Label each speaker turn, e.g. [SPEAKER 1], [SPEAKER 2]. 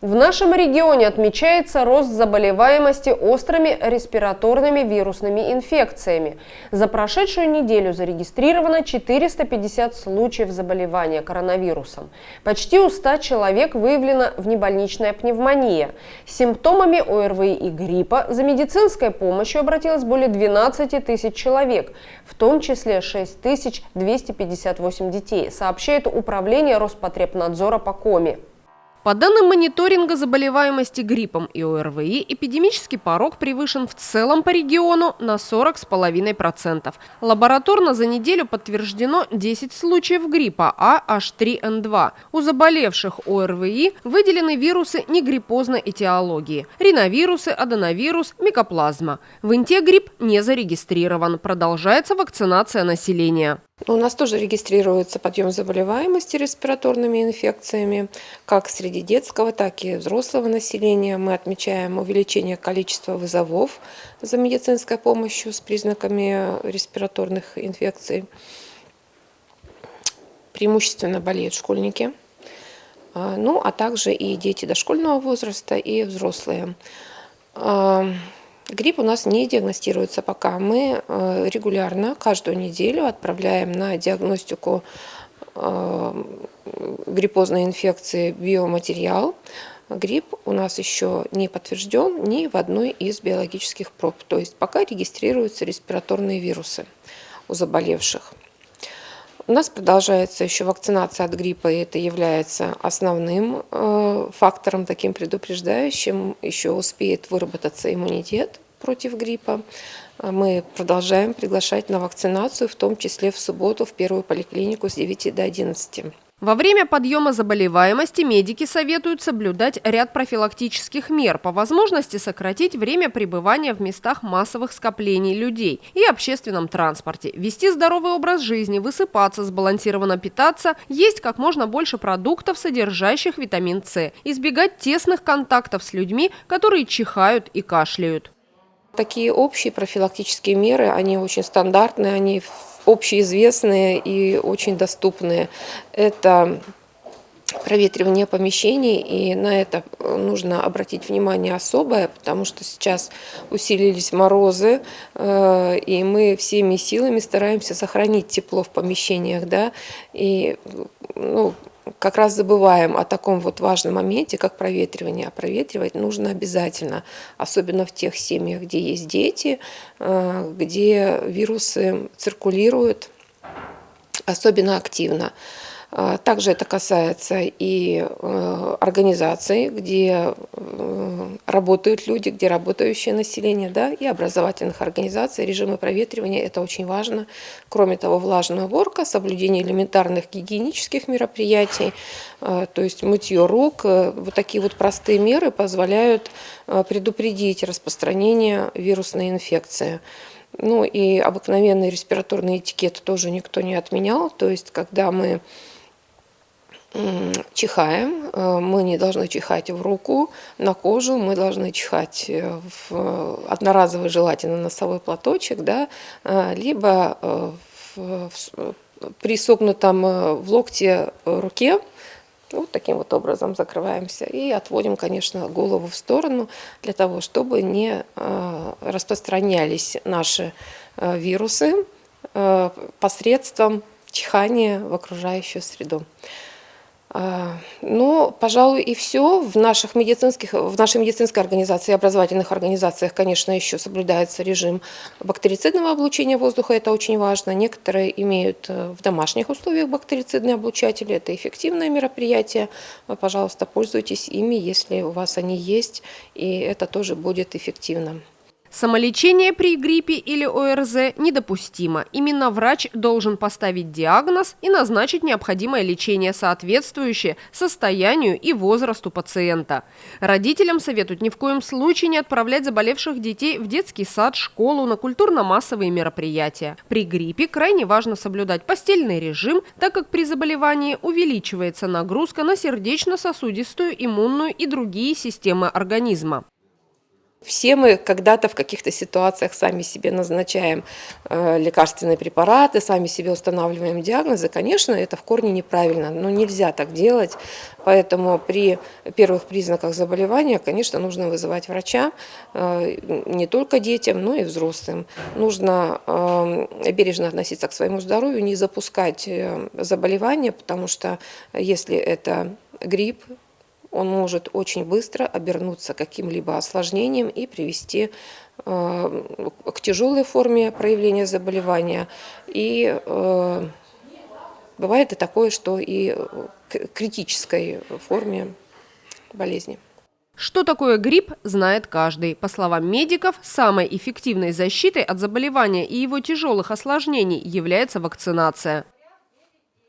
[SPEAKER 1] В нашем регионе отмечается рост заболеваемости острыми респираторными вирусными инфекциями. За прошедшую неделю зарегистрировано 450 случаев заболевания коронавирусом. Почти у 100 человек выявлена внебольничная пневмония. С симптомами ОРВИ и гриппа за медицинской помощью обратилось более 12 тысяч человек, в том числе 6258 детей, сообщает Управление Роспотребнадзора по Коми. По данным мониторинга заболеваемости гриппом и ОРВИ, эпидемический порог превышен в целом по региону на 40,5%. Лабораторно за неделю подтверждено 10 случаев гриппа H3N2. У заболевших ОРВИ выделены вирусы негриппозной этиологии – риновирусы, аденовирус, микоплазма. В Инте-грипп не зарегистрирован. Продолжается вакцинация населения.
[SPEAKER 2] У нас тоже регистрируется подъем заболеваемости респираторными инфекциями, как среди детского, так и взрослого населения. Мы отмечаем увеличение количества вызовов за медицинской помощью с признаками респираторных инфекций. Преимущественно болеют школьники, а также и дети дошкольного возраста, и взрослые. Грипп у нас не диагностируется пока. Мы регулярно, каждую неделю отправляем на диагностику гриппозной инфекции биоматериал. Грипп у нас еще не подтвержден ни в одной из биологических проб. То есть пока регистрируются респираторные вирусы у заболевших. У нас продолжается еще вакцинация от гриппа, и это является основным фактором, таким предупреждающим. Еще успеет выработаться иммунитет против гриппа. Мы продолжаем приглашать на вакцинацию, в том числе в субботу в первую поликлинику с 9 до 11.
[SPEAKER 1] Во время подъема заболеваемости медики советуют соблюдать ряд профилактических мер, по возможности сократить время пребывания в местах массовых скоплений людей и общественном транспорте, вести здоровый образ жизни, высыпаться, сбалансированно питаться, есть как можно больше продуктов, содержащих витамин С, избегать тесных контактов с людьми, которые чихают и кашляют.
[SPEAKER 2] Такие общие профилактические меры, они очень стандартные, они общеизвестные и очень доступные. Это проветривание помещений, и на это нужно обратить внимание особое, потому что сейчас усилились морозы, и мы всеми силами стараемся сохранить тепло в помещениях, да, и как раз забываем о таком вот важном моменте, как проветривание. А проветривать нужно обязательно, особенно в тех семьях, где есть дети, где вирусы циркулируют особенно активно. Также это касается и организаций, где работают люди, где работающее население, да, и образовательных организаций. Режимы проветривания – это очень важно. Кроме того, влажная уборка, соблюдение элементарных гигиенических мероприятий, то есть мытье рук. Вот такие вот простые меры позволяют предупредить распространение вирусной инфекции. Ну и обыкновенный респираторный этикет тоже никто не отменял. То есть когда мы чихаем, мы не должны чихать в руку, на кожу, мы должны чихать в одноразовый, желательно, носовой платочек, да, либо при согнутом в локте руке. Вот таким вот образом закрываемся и отводим, конечно, голову в сторону для того, чтобы не распространялись наши вирусы посредством чихания в окружающую среду. Ну, пожалуй, и все. В нашей медицинской организации и образовательных организациях, конечно, еще соблюдается режим бактерицидного облучения воздуха. Это очень важно. Некоторые имеют в домашних условиях бактерицидные облучатели. Это эффективное мероприятие. Пожалуйста, пользуйтесь ими, если у вас они есть, и это тоже будет эффективно.
[SPEAKER 1] Самолечение при гриппе или ОРЗ недопустимо. Именно врач должен поставить диагноз и назначить необходимое лечение, соответствующее состоянию и возрасту пациента. Родителям советуют ни в коем случае не отправлять заболевших детей в детский сад, школу, на культурно-массовые мероприятия. При гриппе крайне важно соблюдать постельный режим, так как при заболевании увеличивается нагрузка на сердечно-сосудистую, иммунную и другие системы организма.
[SPEAKER 2] Все мы когда-то в каких-то ситуациях сами себе назначаем лекарственные препараты, сами себе устанавливаем диагнозы. Конечно, это в корне неправильно, но нельзя так делать. Поэтому при первых признаках заболевания, конечно, нужно вызывать врача не только детям, но и взрослым. Нужно бережно относиться к своему здоровью, не запускать заболевания, потому что если это грипп, он может очень быстро обернуться каким-либо осложнением и привести к тяжелой форме проявления заболевания. И бывает и такое, что и к критической форме болезни.
[SPEAKER 1] Что такое грипп, знает каждый. По словам медиков, самой эффективной защитой от заболевания и его тяжелых осложнений является вакцинация.